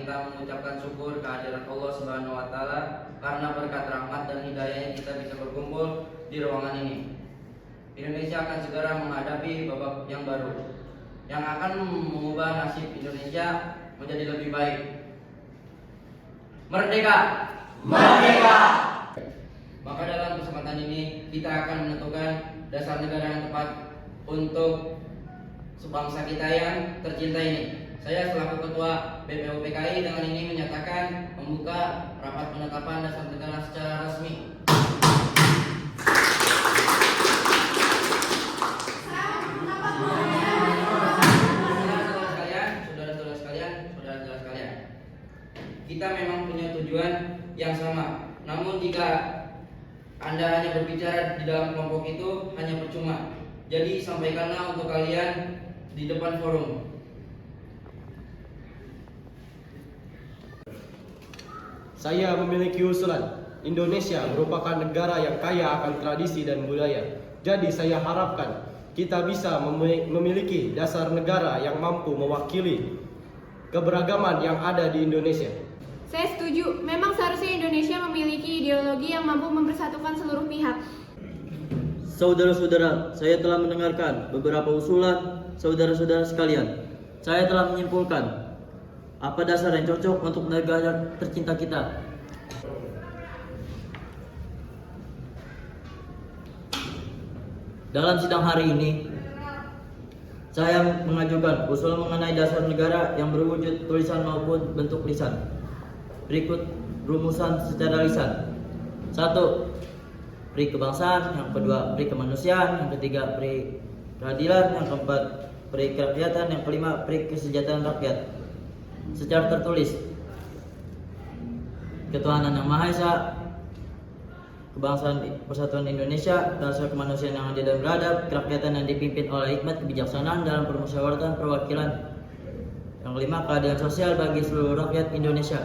kita mengucapkan syukur kehadirat Allah Subhanahu wa taala karena berkat rahmat dan hidayahnya kita bisa berkumpul di ruangan ini. Indonesia akan segera menghadapi babak yang baru yang akan mengubah nasib Indonesia menjadi lebih baik. Merdeka! Merdeka! Maka dalam kesempatan ini kita akan menentukan dasar negara yang tepat untuk sebangsa kita yang tercinta ini. Saya selaku Ketua BPUPKI dengan ini menyatakan membuka rapat penetapan dasar negara secara resmi. Saudara-saudara sekalian, kita memang punya tujuan yang sama. Namun jika Anda hanya berbicara di dalam kelompok itu hanya percuma. Jadi sampaikanlah untuk kalian di depan forum. Saya memiliki usulan. Indonesia merupakan negara yang kaya akan tradisi dan budaya. Jadi saya harapkan kita bisa memiliki dasar negara yang mampu mewakili keberagaman yang ada di Indonesia. Saya setuju. Memang seharusnya Indonesia memiliki ideologi yang mampu mempersatukan seluruh pihak. Saudara-saudara, saya telah mendengarkan beberapa usulan saudara-saudara sekalian. Saya telah menyimpulkan apa dasar yang cocok untuk negara tercinta kita. Dalam sidang hari ini, saya mengajukan usul mengenai dasar negara yang berwujud tulisan maupun bentuk lisan. Berikut rumusan secara lisan. 1. Pri kebangsaan, yang kedua pri kemanusiaan, yang ketiga pri keadilan, yang keempat pri kerakyatan, yang kelima pri kesejahteraan rakyat. Secara tertulis, ketuhanan yang Maha Esa, kebangsaan persatuan Indonesia, dasar kemanusiaan yang adil dan beradab, kerakyatan yang dipimpin oleh hikmat kebijaksanaan dalam permusyawaratan perwakilan. Yang kelima, keadilan sosial bagi seluruh rakyat Indonesia.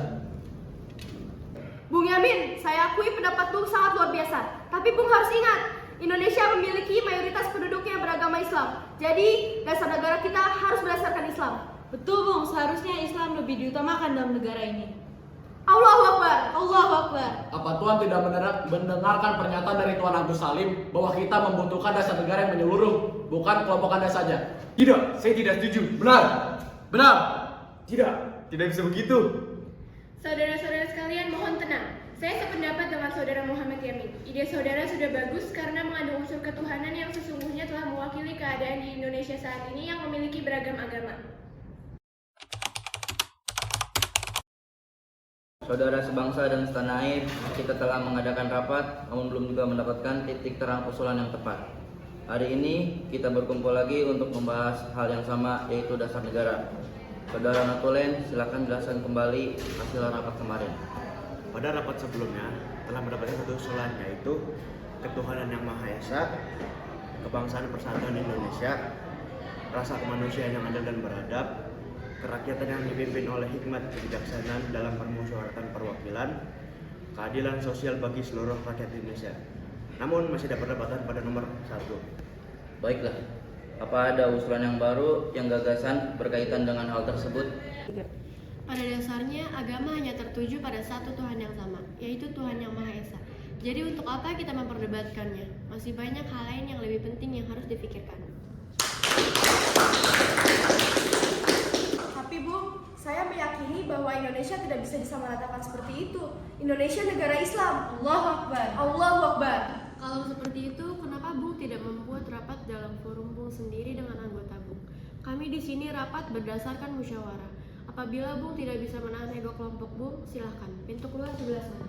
Bung Yamin, saya akui pendapat Bung sangat luar biasa. Tapi Bung harus ingat, Indonesia memiliki mayoritas penduduknya yang beragama Islam. Jadi, dasar negara kita harus berdasarkan Islam. Betul Bung, seharusnya Islam lebih diutamakan dalam negara ini. Allahu Akbar, Allahu Akbar. Apa Tuhan tidak mendengarkan pernyataan dari Tuan Agus Salim bahwa kita membutuhkan dasar negara yang menyeluruh, bukan kelompok Anda saja? Tidak, saya tidak setuju. Benar. Benar. Tidak. Tidak bisa begitu. Saudara-saudara sekalian, mohon tenang. Saya sependapat dengan saudara Muhammad Yamin. Ide saudara sudah bagus karena mengandung unsur ketuhanan yang sesungguhnya telah mewakili keadaan di Indonesia saat ini yang memiliki beragam agama. Saudara sebangsa dan setanah air, kita telah mengadakan rapat, namun belum juga mendapatkan titik terang usulan yang tepat. Hari ini kita berkumpul lagi untuk membahas hal yang sama, yaitu dasar negara. Saudara Natulen, silakan jelaskan kembali hasil rapat kemarin. Pada rapat sebelumnya telah mendapatkan satu usulan, yaitu ketuhanan yang Maha Esa, kebangsaan persatuan Indonesia, rasa kemanusiaan yang adil dan beradab, kerakyatan yang dipimpin oleh hikmat kebijaksanaan dalam permusyawaratan perwakilan, keadilan sosial bagi seluruh rakyat Indonesia. Namun masih ada perdebatan pada nomor 1. Baiklah, apa ada usulan yang baru yang gagasan berkaitan dengan hal tersebut? Pada dasarnya, agama hanya tertuju pada satu Tuhan yang sama, yaitu Tuhan yang Maha Esa. Jadi untuk apa kita memperdebatkannya? Masih banyak hal lain yang lebih penting yang harus dipikirkan. Tapi Bung, saya meyakini bahwa Indonesia tidak bisa disamaratakan seperti itu. Indonesia negara Islam. Allahu Akbar. Allahu Akbar. Kalau seperti itu, kenapa Bung tidak membuat rapat dalam forum Bung sendiri dengan anggota Bung? Kami di sini rapat berdasarkan musyawarah. Apabila Bung tidak bisa menahan ego kelompok Bung, silahkan. Pintu keluar sebelah sana.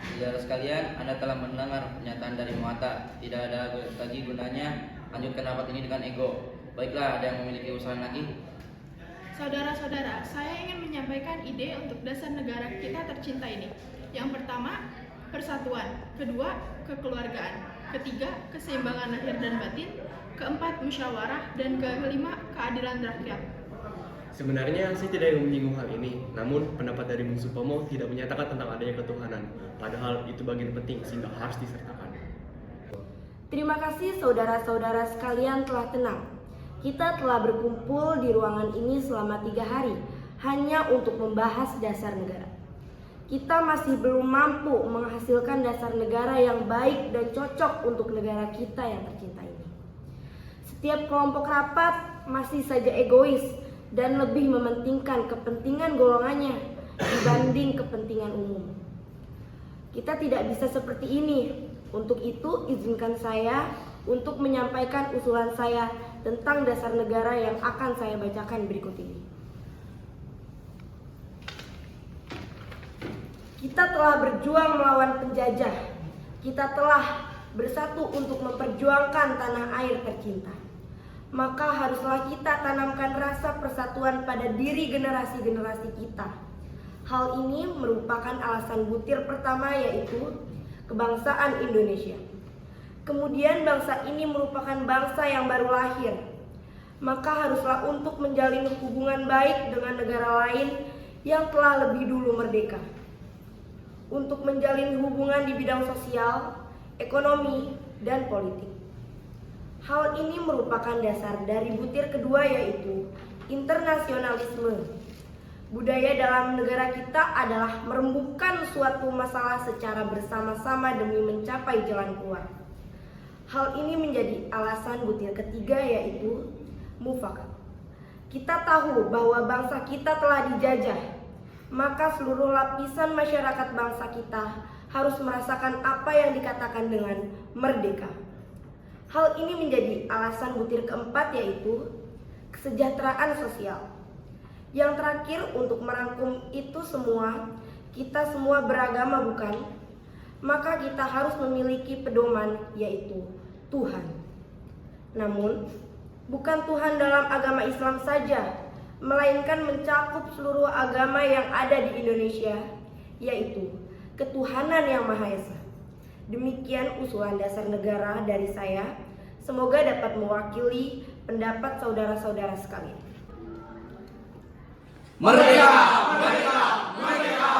Saudara sekalian, Anda telah mendengar pernyataan dari Muhatta. Tidak ada lagi gunanya lanjutkan rapat ini dengan ego. Baiklah, ada yang memiliki usulan lagi? Saudara-saudara, saya ingin menyampaikan ide untuk dasar negara kita tercinta ini. Yang pertama, persatuan. Kedua, kekeluargaan. Ketiga, keseimbangan lahir dan batin. Keempat, musyawarah. Dan kelima, keadilan rakyat. Sebenarnya saya tidak ingin menyinggung hal ini, namun pendapat dari Bung Supomo tidak menyatakan tentang adanya ketuhanan, padahal itu bagian penting sehingga harus disertakan. Terima kasih saudara-saudara sekalian telah tenang. Kita telah berkumpul di ruangan ini selama 3 hari. hanya untuk membahas dasar negara. Kita masih belum mampu menghasilkan dasar negara yang baik dan cocok untuk negara kita yang tercinta ini. Setiap kelompok rapat masih saja egois dan lebih mementingkan kepentingan golongannya dibanding kepentingan umum. Kita tidak bisa seperti ini. Untuk itu, izinkan saya untuk menyampaikan usulan saya tentang dasar negara yang akan saya bacakan berikut ini. Kita telah berjuang melawan penjajah. Kita telah bersatu untuk memperjuangkan tanah air tercinta. Maka haruslah kita tanamkan rasa persatuan pada diri generasi-generasi kita. Hal ini merupakan alasan butir pertama, yaitu kebangsaan Indonesia. Kemudian bangsa ini merupakan bangsa yang baru lahir. Maka haruslah untuk menjalin hubungan baik dengan negara lain yang telah lebih dulu merdeka. Untuk menjalin hubungan di bidang sosial, ekonomi, dan politik. Hal ini merupakan dasar dari butir kedua, yaitu internasionalisme. Budaya dalam negara kita adalah merembukan suatu masalah secara bersama-sama demi mencapai jalan keluar. Hal ini menjadi alasan butir ketiga, yaitu mufakat. Kita tahu bahwa bangsa kita telah dijajah. Maka seluruh lapisan masyarakat bangsa kita harus merasakan apa yang dikatakan dengan merdeka. Hal ini menjadi alasan butir keempat, yaitu kesejahteraan sosial. Yang terakhir, untuk merangkum itu semua, kita semua beragama bukan? Maka kita harus memiliki pedoman, yaitu Tuhan. Namun, bukan Tuhan dalam agama Islam saja, melainkan mencakup seluruh agama yang ada di Indonesia, yaitu ketuhanan yang Maha Esa. Demikian usulan dasar negara dari saya. Semoga dapat mewakili pendapat saudara-saudara sekalian. Merdeka! Merdeka! Merdeka!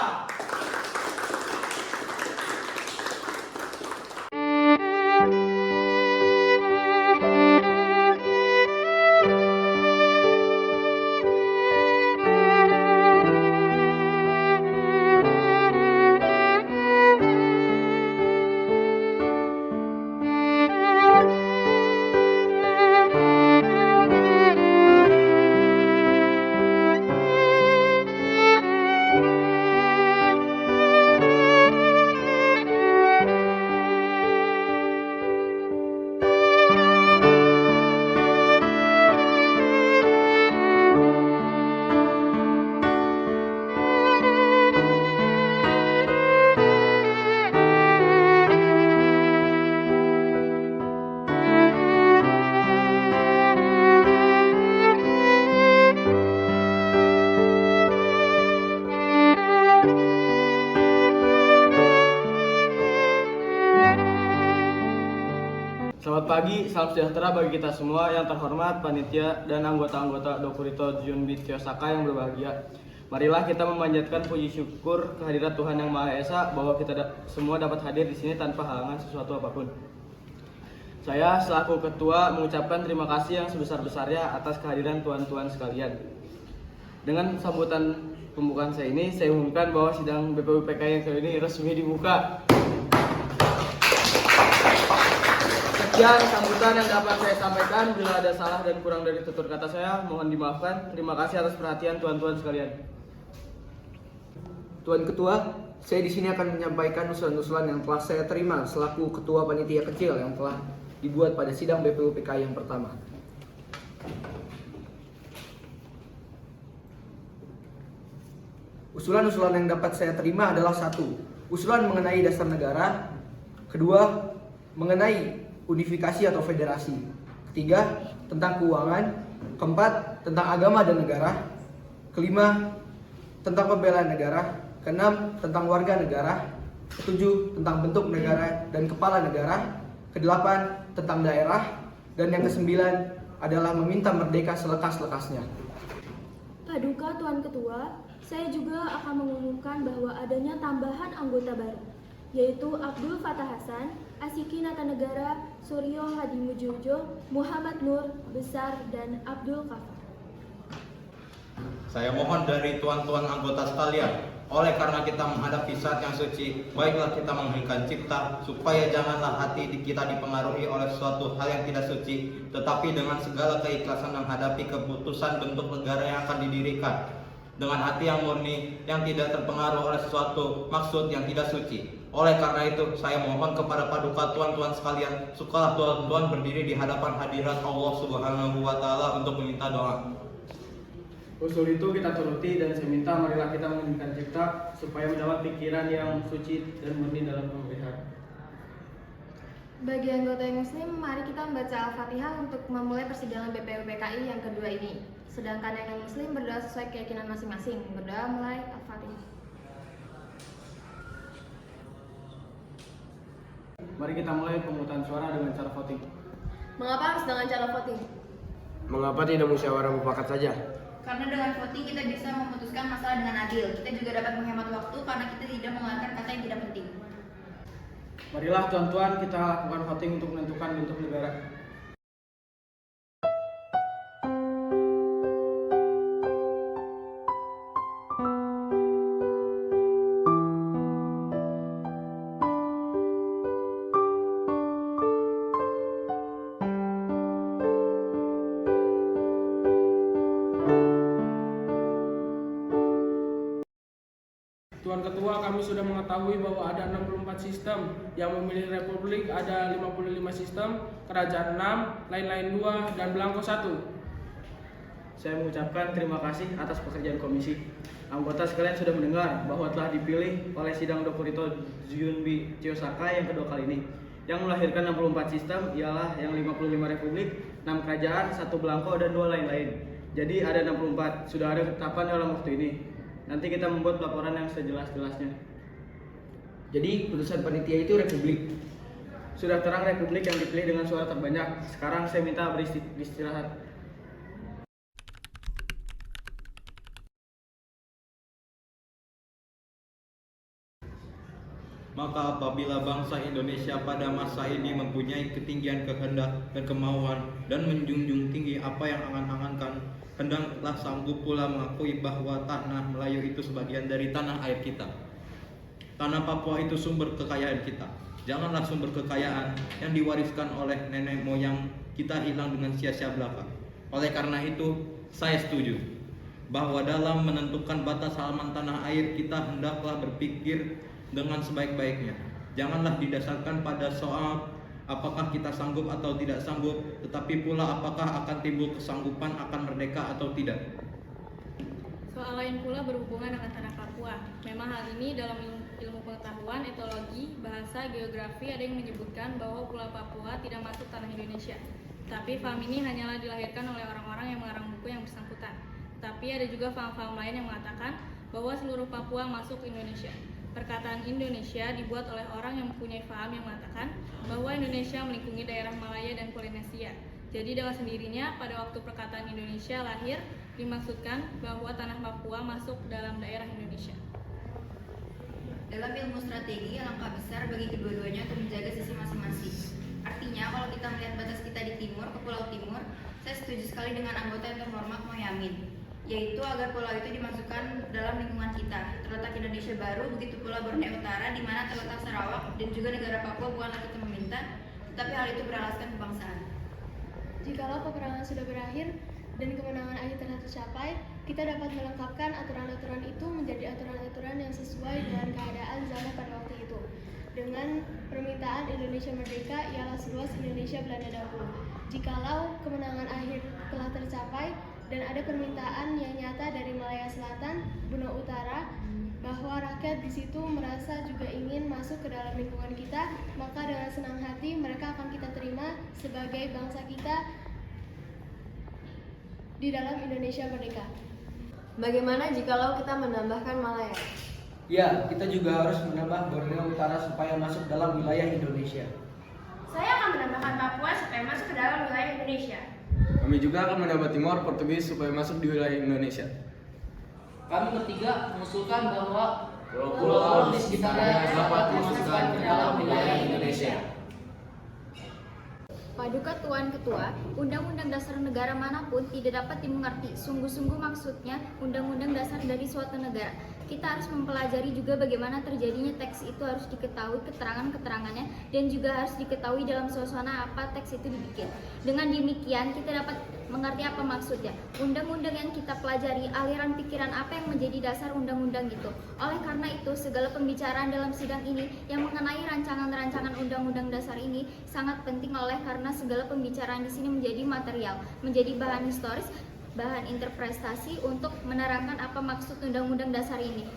Selamat pagi, salam sejahtera bagi kita semua yang terhormat, panitia dan anggota-anggota Dokurito Junbit Kyosaka yang berbahagia. Marilah kita memanjatkan puji syukur kehadirat Tuhan Yang Maha Esa bahwa kita semua dapat hadir di sini tanpa halangan sesuatu apapun. Saya selaku ketua mengucapkan terima kasih yang sebesar-besarnya atas kehadiran tuan-tuan sekalian. Dengan sambutan pembukaan saya ini, saya umumkan bahwa sidang BPUPK yang kali ini resmi dibuka. Sekian sambutan yang dapat saya sampaikan. Bila ada salah dan kurang dari tutur kata saya, mohon dimaafkan. Terima kasih atas perhatian tuan-tuan sekalian. Tuan Ketua, saya di sini akan menyampaikan usulan-usulan yang telah saya terima selaku Ketua Panitia Kecil yang telah dibuat pada sidang BPUPK yang pertama. Usulan-usulan yang dapat saya terima adalah: 1. Usulan mengenai dasar negara. 2. Mengenai unifikasi atau federasi. 3. Tentang keuangan. 4. Tentang agama dan negara. 5. Tentang pembelaan negara. 6. Tentang warga negara. 7. Tentang bentuk negara dan kepala negara. 8. Tentang daerah. Dan yang ke-9 adalah meminta merdeka selekas-lekasnya. Paduka Tuan Ketua, saya juga akan mengumumkan bahwa adanya tambahan anggota baru, yaitu Abdul Fatah Hasan, Asiki Natanegara, Suryo Hadi Mujojo, Muhammad Nur Besar, dan Abdul Kafar. Saya mohon dari tuan-tuan anggota sekalian, oleh karena kita menghadapi saat yang suci, baiklah kita menghentikan cipta, supaya janganlah hati kita dipengaruhi oleh suatu hal yang tidak suci, tetapi dengan segala keikhlasan menghadapi keputusan bentuk negara yang akan didirikan, dengan hati yang murni, yang tidak terpengaruh oleh sesuatu maksud yang tidak suci. Oleh karena itu, saya mohon kepada paduka tuan-tuan sekalian, sukalah tuan-tuan berdiri di hadapan hadirat Allah Subhanahu wa Ta'ala untuk meminta doa. Usul itu kita turuti dan saya minta marilah kita menginginkan cipta supaya mendapat pikiran yang suci dan murni dalam pemeliharaan. Bagi anggota yang muslim, mari kita membaca Al-Fatihah untuk memulai persidangan BPUPKI yang kedua ini. Sedangkan yang non-muslim berdoa sesuai keyakinan masing-masing. Berdoa mulai Al-Fatihah. Mari kita mulai pemungutan suara dengan cara voting. Mengapa harus dengan cara voting? Mengapa tidak musyawarah mufakat saja? Karena dengan voting kita bisa memutuskan masalah dengan adil. Kita juga dapat menghemat waktu karena kita tidak mengeluarkan kata yang tidak penting. Marilah tuan-tuan kita lakukan voting untuk menentukan bentuk negara. Tuan Ketua, kami sudah mengetahui bahwa ada 64 sistem. Yang memilih Republik ada 55 sistem, Kerajaan 6, lain-lain 2, dan Belangko 1. Saya mengucapkan terima kasih atas pekerjaan komisi. Anggota sekalian sudah mendengar bahwa telah dipilih oleh sidang Dokurito Jyunbi Tiyosaka yang kedua kali ini. Yang melahirkan 64 sistem ialah yang 55 Republik, 6 kerajaan, 1 Belangko, dan 2 lain-lain. Jadi ada 64, sudah ada ketetapan dalam waktu ini. Nanti kita membuat laporan yang sejelas-jelasnya. Jadi putusan panitia itu republik. Sudah terang Republik yang dipilih dengan suara terbanyak. Sekarang saya minta beristirahat. Maka apabila bangsa Indonesia pada masa ini mempunyai ketinggian kehendak dan kemauan dan menjunjung tinggi apa yang angan-angankan, hendaklah sanggup pula mengakui bahwa tanah Melayu itu sebagian dari tanah air kita. Tanah Papua itu sumber kekayaan kita. Janganlah sumber kekayaan yang diwariskan oleh nenek moyang kita hilang dengan sia-sia belaka. Oleh karena itu, saya setuju bahwa dalam menentukan batas halaman tanah air kita hendaklah berpikir dengan sebaik-baiknya. Janganlah didasarkan pada soal apakah kita sanggup atau tidak sanggup, tetapi pula apakah akan timbul kesanggupan akan merdeka atau tidak. Soal lain pula berhubungan dengan tanah Papua. Memang hal ini dalam ilmu pengetahuan, etologi, bahasa, geografi ada yang menyebutkan bahwa Pulau Papua tidak masuk tanah Indonesia. Tapi faham ini hanyalah dilahirkan oleh orang-orang yang mengarang buku yang bersangkutan. Tapi ada juga faham-faham lain yang mengatakan bahwa seluruh Papua masuk Indonesia. Perkataan Indonesia dibuat oleh orang yang mempunyai faham yang mengatakan bahwa Indonesia melingkungi daerah Malaya dan Polinesia. Jadi dengan sendirinya pada waktu perkataan Indonesia lahir dimaksudkan bahwa tanah Papua masuk dalam daerah Indonesia. Dalam ilmu strategi, langkah besar bagi kedua-duanya untuk menjaga sisi masing-masing. Artinya kalau kita melihat batas kita di timur ke Pulau Timur, saya setuju sekali dengan anggota yang terhormat Mohyamin, yaitu agar pulau itu dimasukkan dalam lingkungan kita. Terletak Indonesia Baru, begitu pula Borneo Utara, di mana terletak Sarawak dan juga negara Papua bukanlah kita meminta, tetapi hal itu beralaskan kebangsaan. Jikalau peperangan sudah berakhir dan kemenangan akhir telah tercapai, kita dapat melengkapkan aturan-aturan itu menjadi aturan-aturan yang sesuai dengan keadaan zaman pada waktu itu. Dengan permintaan Indonesia merdeka ialah seluas Indonesia Belanda dahulu. Jikalau kemenangan akhir telah tercapai dan ada permintaan yang nyata dari Malaya Selatan, Borneo Utara, bahwa rakyat di situ merasa juga ingin masuk ke dalam lingkungan kita, maka dengan senang hati mereka akan kita terima sebagai bangsa kita di dalam Indonesia merdeka. Bagaimana jikalau kita menambahkan Malaya? Ya, kita juga harus menambah Borneo Utara supaya masuk dalam wilayah Indonesia. Saya akan menambahkan Papua supaya masuk ke dalam wilayah Indonesia. Kami juga akan menambah Timor Portugis supaya masuk di wilayah Indonesia. Kami bertiga mengusulkan bahwa pulau-pulau di sekitarnya dapat dimasukkan ke dalam wilayah Indonesia. Paduka Tuan Ketua, Undang-Undang Dasar Negara manapun tidak dapat dimengerti sungguh-sungguh maksudnya Undang-Undang Dasar dari suatu negara. Kita harus mempelajari juga bagaimana terjadinya teks itu, harus diketahui keterangan-keterangannya dan juga harus diketahui dalam suasana apa teks itu dibikin. Dengan demikian kita dapat mengerti apa maksudnya. Undang-undang yang kita pelajari, aliran pikiran apa yang menjadi dasar undang-undang itu. Oleh karena itu, segala pembicaraan dalam sidang ini yang mengenai rancangan-rancangan undang-undang dasar ini sangat penting oleh karena segala pembicaraan di sini menjadi material, menjadi bahan historis, bahan interpretasi untuk menerangkan apa maksud undang-undang dasar ini.